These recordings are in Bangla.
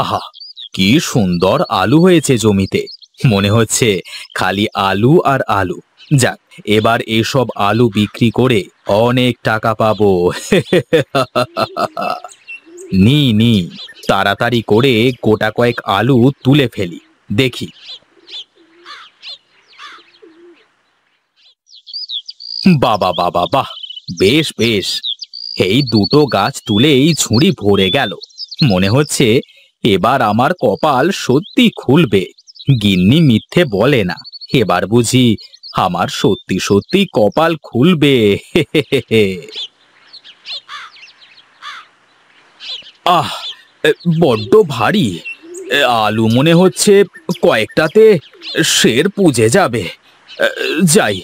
আহা, কি সুন্দর আলু হয়েছে জমিতে। মনে হচ্ছে খালি আলু আর আলু। যাক, এবার এসব আলু বিক্রি করে অনেক টাকা পাবো। নি নি, তাড়াতাড়ি করে গোটা কয়েক আলু তুলে ফেলি, দেখি। বাবা বাবা বাহ, বেশ বেশ। এই দুটো গাছ তুলেই ঝুড়ি ভরে গেল। মনে হচ্ছে এবার আমার কপাল সত্যি খুলবে। গিন্নি মিথ্যে বলে না, এবার বুঝি আমার সত্যি সত্যি কপাল খুলবে। আহ, বড্ড ভারী। আলু মনে হচ্ছে কয়েকটাতে শের পুজে যাবে। যাই,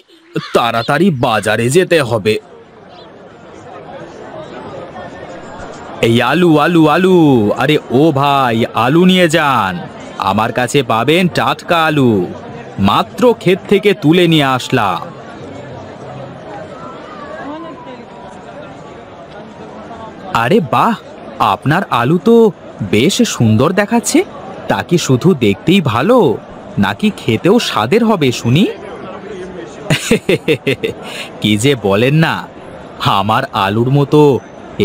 তাড়াতাড়ি বাজারে যেতে হবে। এই আলু আলু আলু, আরে ও ভাই, আলু নিয়ে যান। আমার কাছে পাবেন টাটকা আলু, মাত্র ক্ষেত থেকে তুলে নিয়ে আসলাম। আরে বাহ, আপনার আলু তো বেশ সুন্দর দেখাচ্ছে। তা কি শুধু দেখতেই ভালো, নাকি খেতেও স্বাদের হবে শুনি? কি যে বলেন না, আমার আলুর মতো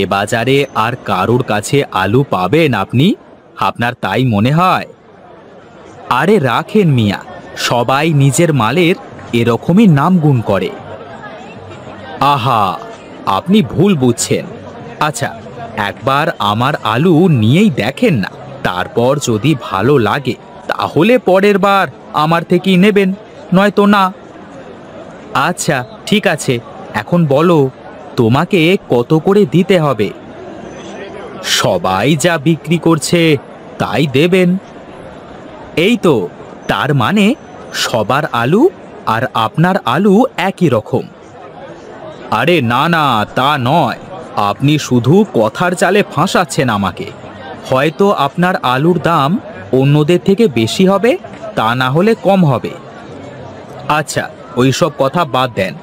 এ বাজারে আর কারোর কাছে আলু পাবেন আপনি? আপনার তাই মনে হয়? আরে রাখেন মিয়া, সবাই নিজের মালের এরকমই নাম গুণ করে। আহা, আপনি ভুল বুঝছেন। আচ্ছা, একবার আমার আলু নিয়েই দেখেন না, তারপর যদি ভালো লাগে তাহলে পরের বার আমার থেকেই নেবেন, নয়তো না। আচ্ছা, ঠিক আছে, এখন বলো তোমাকে কত করে দিতে হবে? সবাই যা বিক্রি করছে তাই দেবেন। এই তো, তার মানে সবার আলু আর আপনার আলু একই রকম। আরে না না, তা নয়। আপনি শুধু কথার চালে ফাঁসাচ্ছেন আমাকে। হয়তো আপনার আলুর দাম অন্যদের থেকে বেশি হবে, তা না হলে কম হবে। আচ্ছা, ওইসব কথা বাদ দেন।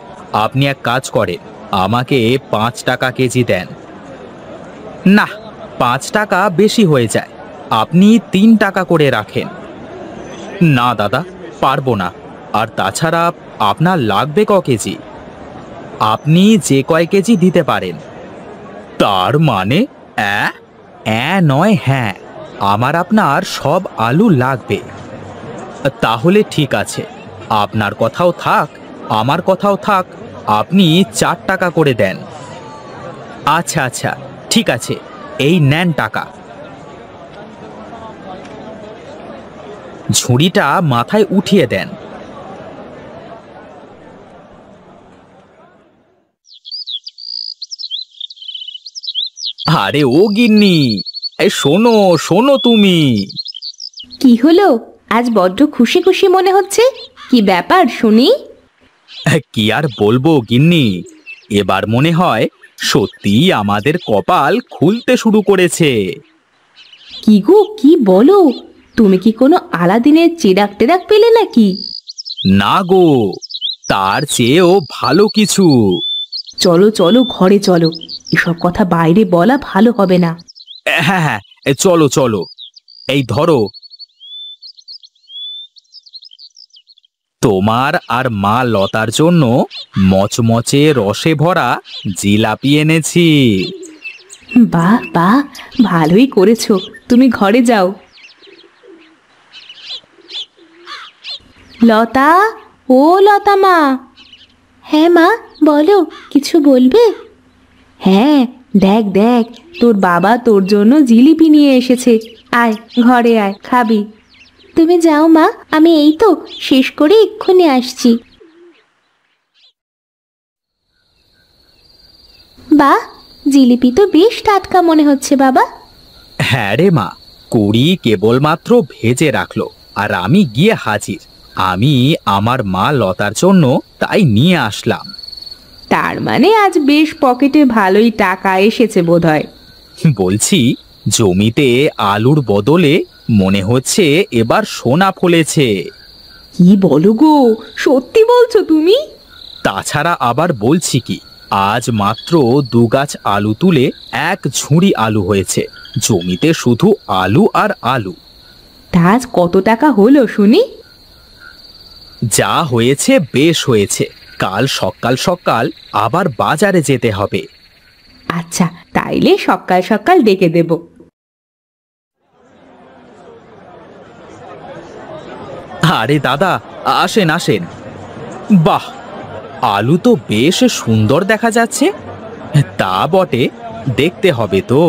আপনি এক কাজ করেন, আমাকে 5 টাকা কেজি দেন। না, 5 টাকা বেশি হয়ে যায়। আপনি 3 টাকা করে রাখেন। না দাদা, পারবো না। আর তাছাড়া আপনার লাগবে ক কেজি? আপনি যে কয় কেজি দিতে পারেন। তার মানে নয় হ্যাঁ, আমার আপনার সব আলু লাগবে। তাহলে ঠিক আছে, আপনার কথাও থাক, আমার কথাও থাক। আপনি 4 টাকা করে দেন। আচ্ছা আচ্ছা, ঠিক আছে, এই নেন টাকা। ঝুড়িটা মাথায় উঠিয়ে দেন। আরে ও গিন্নি, এই শোনো শোনো তুমি। কি হলো? আজ বড্ড খুশি খুশি মনে হচ্ছে। কি ব্যাপার শুনি? কি আর বলবো গিন্নি, এবার মনে হয় সত্যিই আমাদের কপাল খুলতে শুরু করেছে। কি গো, কি বলো? তুমি কি কোনো আলাদিনের চেরাগ টেরাক পেলে নাকি? না গো, তার চেয়েও ভালো কিছু। চলো চলো, ঘরে চলো। এসব কথা বাইরে বলা ভালো হবে না। হ্যাঁ হ্যাঁ, চলো চলো। এই ধরো, তোমার আর মা লতার জন্য মচমচে রসে ভরা জিলাপি এনেছি। বাহ বাহ, ভালোই করেছো। তুমি ঘরে যাও। লতা, ও লতা মা। হ্যাঁ মা, বলো, কিছু বলবে? হ্যাঁ, দেখ দেখ, তোর বাবা তোর জন্য জিলিপি নিয়ে এসেছে। আয়, ঘরে আয়, খাবি। তুমি যাও মা, আমি এই তো শেষ করে এক্ষুনি আসছি। বাহ, জিলিপি তো বেশ টাটকা মনে হচ্ছে বাবা। হ্যাঁ রে মা, কুড়ি কেবলমাত্র ভেজে রাখলো আর আমি গিয়ে হাজির। আমি আমার মা লতার জন্য তাই নিয়ে আসলাম। তার মানে আজ বেশ পকেটে ভালোই টাকা এসেছে বোধহয়। বলছি, জমিতে আলুর বদলে মনে হচ্ছে এবার সোনা ফলেছে। কি বলো গো, সত্যি বলছো তুমি? তাছাড়া আবার বলছি কি, আজ মাত্র 2 গাছ আলু তুলে 1 ঝুড়ি আলু হয়েছে। জমিতে শুধু আলু আর আলু। তা আজ কত টাকা হলো শুনি? যা হয়েছে বেশ হয়েছে। কাল সকাল সকাল আবার বাজারে যেতে হবে। আচ্ছা, তাইলে সকাল সকাল ডেকে দেব। আরে দাদা, আসেন আসেন। বাহ, আলু তো বেশ সুন্দর দেখা যাচ্ছে। তা বটে, দেখতে হবে তো।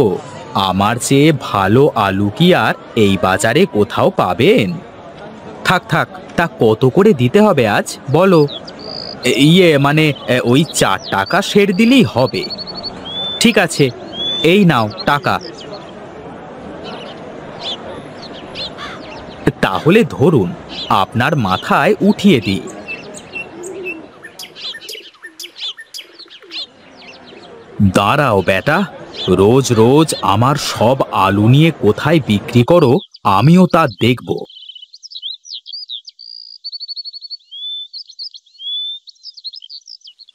আমার চেয়ে ভালো আলু কি আর এই বাজারে কোথাও পাবেন? থাক থাক, তা কত করে দিতে হবে আজ বলো? ইয়ে মানে ওই 4 টাকা সের দিলেই হবে। ঠিক আছে, এই নাও টাকা। তাহলে ধরুন, আপনার মাথায় উঠিয়ে দিই। দাঁড়াও বেটা, রোজ রোজ আমার সব আলু নিয়ে কোথায় বিক্রি করো, আমিও তা দেখব।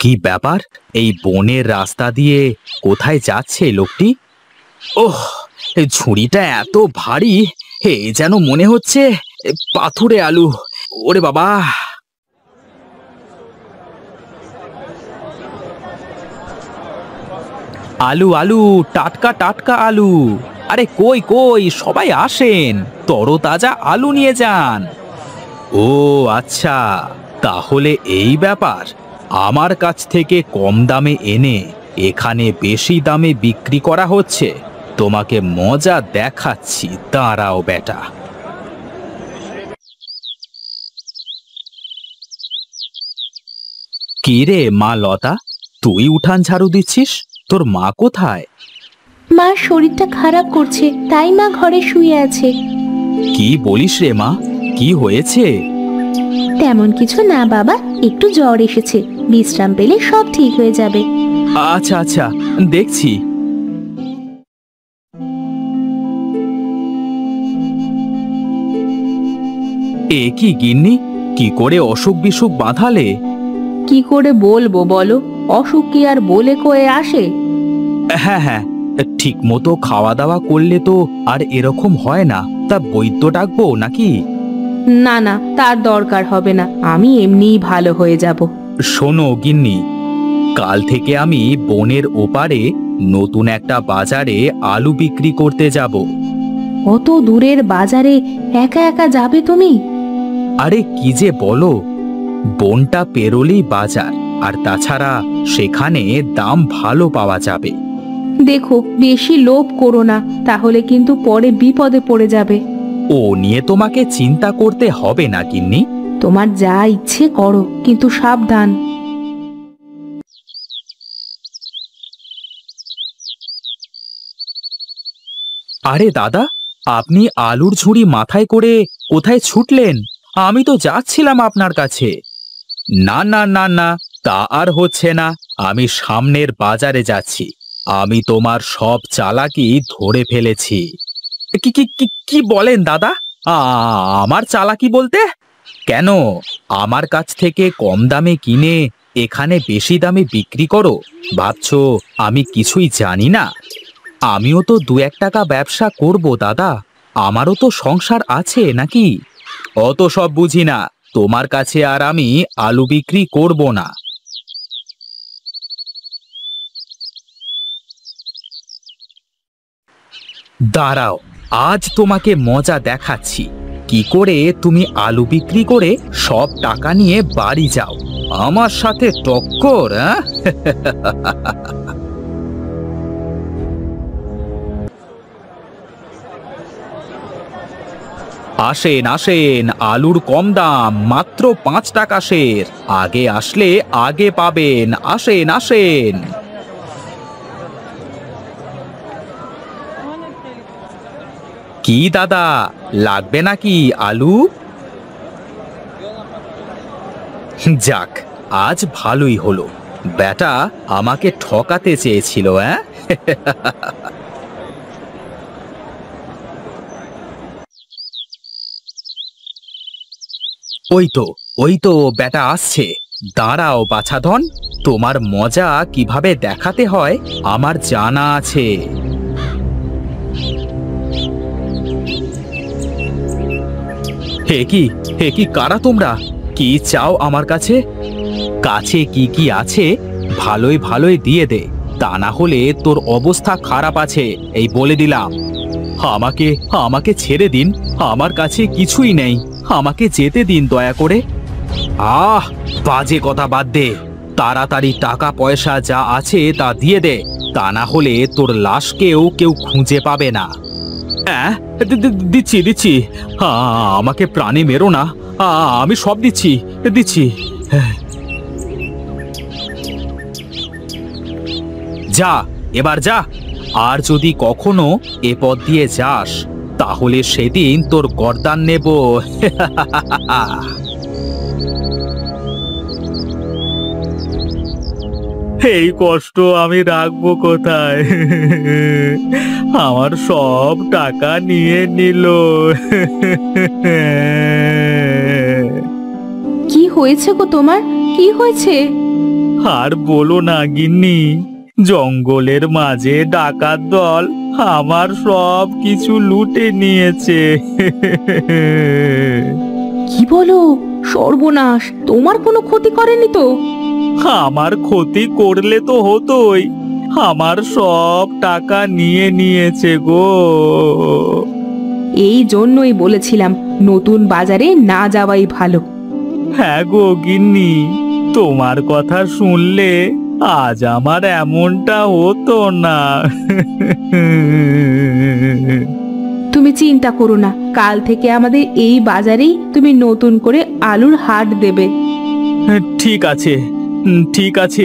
কি ব্যাপার, এই বনের রাস্তা দিয়ে কোথায় যাচ্ছে লোকটি? ওহ, এই ঝুড়িটা এত ভারী, যেন মনে হচ্ছে পাথুরে আলু। ওরে বাবা! আলু আলু, টাটকা টাটকা আলু। আরে কই কই, সবাই আসেন, তরতাজা আলু নিয়ে যান। ও আচ্ছা, তাহলে এই ব্যাপার। আমার কাছ থেকে কম দামে এনে এখানে বেশি দামে বিক্রি করা হচ্ছে। তোমাকে মজা দেখাচ্ছি, দাঁড়াও বেটা। কি রে মা লতা, তুই উঠান ঝাড়ু দিচ্ছিস? তোর মা কোথায়? মার শরীরটা খারাপ করছে, তাই মা ঘরে শুয়ে আছে। কি বলিস রে মা, কি হয়েছে? তেমন কিছু না বাবা, একটু জ্বর এসেছে, বিশ্রাম পেলে সব ঠিক হয়ে যাবে। আচ্ছা আচ্ছা, দেখছি। এ কি গিন্নি, কি করে অসুখ বিসুখ বাঁধালে? কি করে বলবো বলো, অসুখ কি আর বলে কয়ে আসে? হ্যাঁ হ্যাঁ, ঠিক মতো খাওয়া দাওয়া করলে তো আর এরকম হয় না। তা বৈদ্য ডাকবো নাকি? না না, তার দরকার হবে না, আমি এমনিই ভালো হয়ে যাব। শোনো গিন্নি, কাল থেকে আমি বনের ওপারে নতুন একটা বাজারে আলু বিক্রি করতে যাব। অত দূরের বাজারে একা একা যাবে তুমি? আরে কি যে বলো, বনটা পেরোলেই বাজার, আর তাছাড়া সেখানে দাম ভালো পাওয়া যাবে। দেখো, বেশি লোভ করো না, তাহলে কিন্তু পরে বিপদে পড়ে যাবে। ও নিয়ে তোমাকে চিন্তা করতে হবে না গিন্নি। তোমার যা ইচ্ছে করো, কিন্তু সাবধান। আরে দাদা, আপনি আলুর ঝুড়ি মাথায় করে কোথায় ছুটলেন? আমি তো যাচ্ছিলাম আপনার কাছে। না না না না, তা আর হচ্ছে না। আমি সামনের বাজারে যাচ্ছি। আমি তোমার সব চালাকি ধরে ফেলেছি। কি কি কি কি বলেন দাদা? আমার চালাকি বলতে? কেন, আমার কাছ থেকে কম দামে কিনে এখানে বেশি দামে বিক্রি করো? ভাবছো আমি কিছুই জানি না? আমিও তো 2-1 টাকা ব্যবসা করব দাদা। আমারও তো সংসার আছে নাকি? অত সব বুঝি না। তোমার কাছে আর আমি আলু বিক্রি করব না। দাঁড়াও, আজ তোমাকে মজা দেখাচ্ছি। কি করে তুমি আলু বিক্রি করে সব টাকা নিয়ে বাড়ি যাও। আমার সাথে টক্কর, হ্যাঁ? আসেন আসেন, আলুর কম দাম, মাত্র 5 টাকা সের। আগে আসলে আগে পাবেন, আসেন আসেন। কি দাদা, লাগবে নাকি আলু? যাক, আজ ভালোই হলো। বেটা আমাকে ঠকাতে চেয়েছিল, হ্যাঁ? ওই তো, ওই তো বেটা আসছে। দাঁড়াও বাছাধন, তোমার মজা কিভাবে দেখাতে হয় আমার জানা আছে। হে কি কারা তোমরা? কি চাও আমার কাছে? কাছে কি কি আছে ভালোই ভালোই দিয়ে দে, তা না হলে তোর অবস্থা খারাপ আছে, এই বলে দিলাম। আমাকে আমাকে ছেড়ে দিন, আমার কাছে কিছুই নেই, আমাকে যেতে দিন দয়া করে। আহ, বাজে কথা বাদ দে, তাড়াতাড়ি টাকা পয়সা যা আছে তা দিয়ে দে, তা না হলে তোর লাশকেও কেউ খুঁজে পাবে না। দিচ্ছি দিচ্ছি, আমাকে প্রাণে মেরো না, আমি সব দিচ্ছি দিচ্ছি। যা, এবার যা, আর যদি কখনো এ পথ দিয়ে যাস তাহলে সেদিন তোর গর্দান নেব। এই কষ্ট আমি রাখবো কোথায়? আমার সব টাকা নিয়ে নিল। কি হয়েছে গো তোমার? কি হয়েছে? আর বলো না গিন্নি, জঙ্গলের মাঝে ডাকাত দল আমার সব কিছু লুটে নিয়েছে। কি বলো? সর্বনাশ! তোমার কোনো ক্ষতি করেনি তো? আমার ক্ষতি করলে তো হতোই, আমার সব টাকা নিয়ে নিয়েছে গো। এই জন্যই বলেছিলাম নতুন বাজারে না যাওয়াই ভালো। হ্যাঁ গো গিন্নি, তোমার কথা শুনলে আজ আমার এমনটা হতো না। তুমি চিন্তা করো না, কাল থেকে আমাদের এই বাজারেই তুমি নতুন করে আলুর হাট দেবে। ঠিক আছে, ঠিক আছে।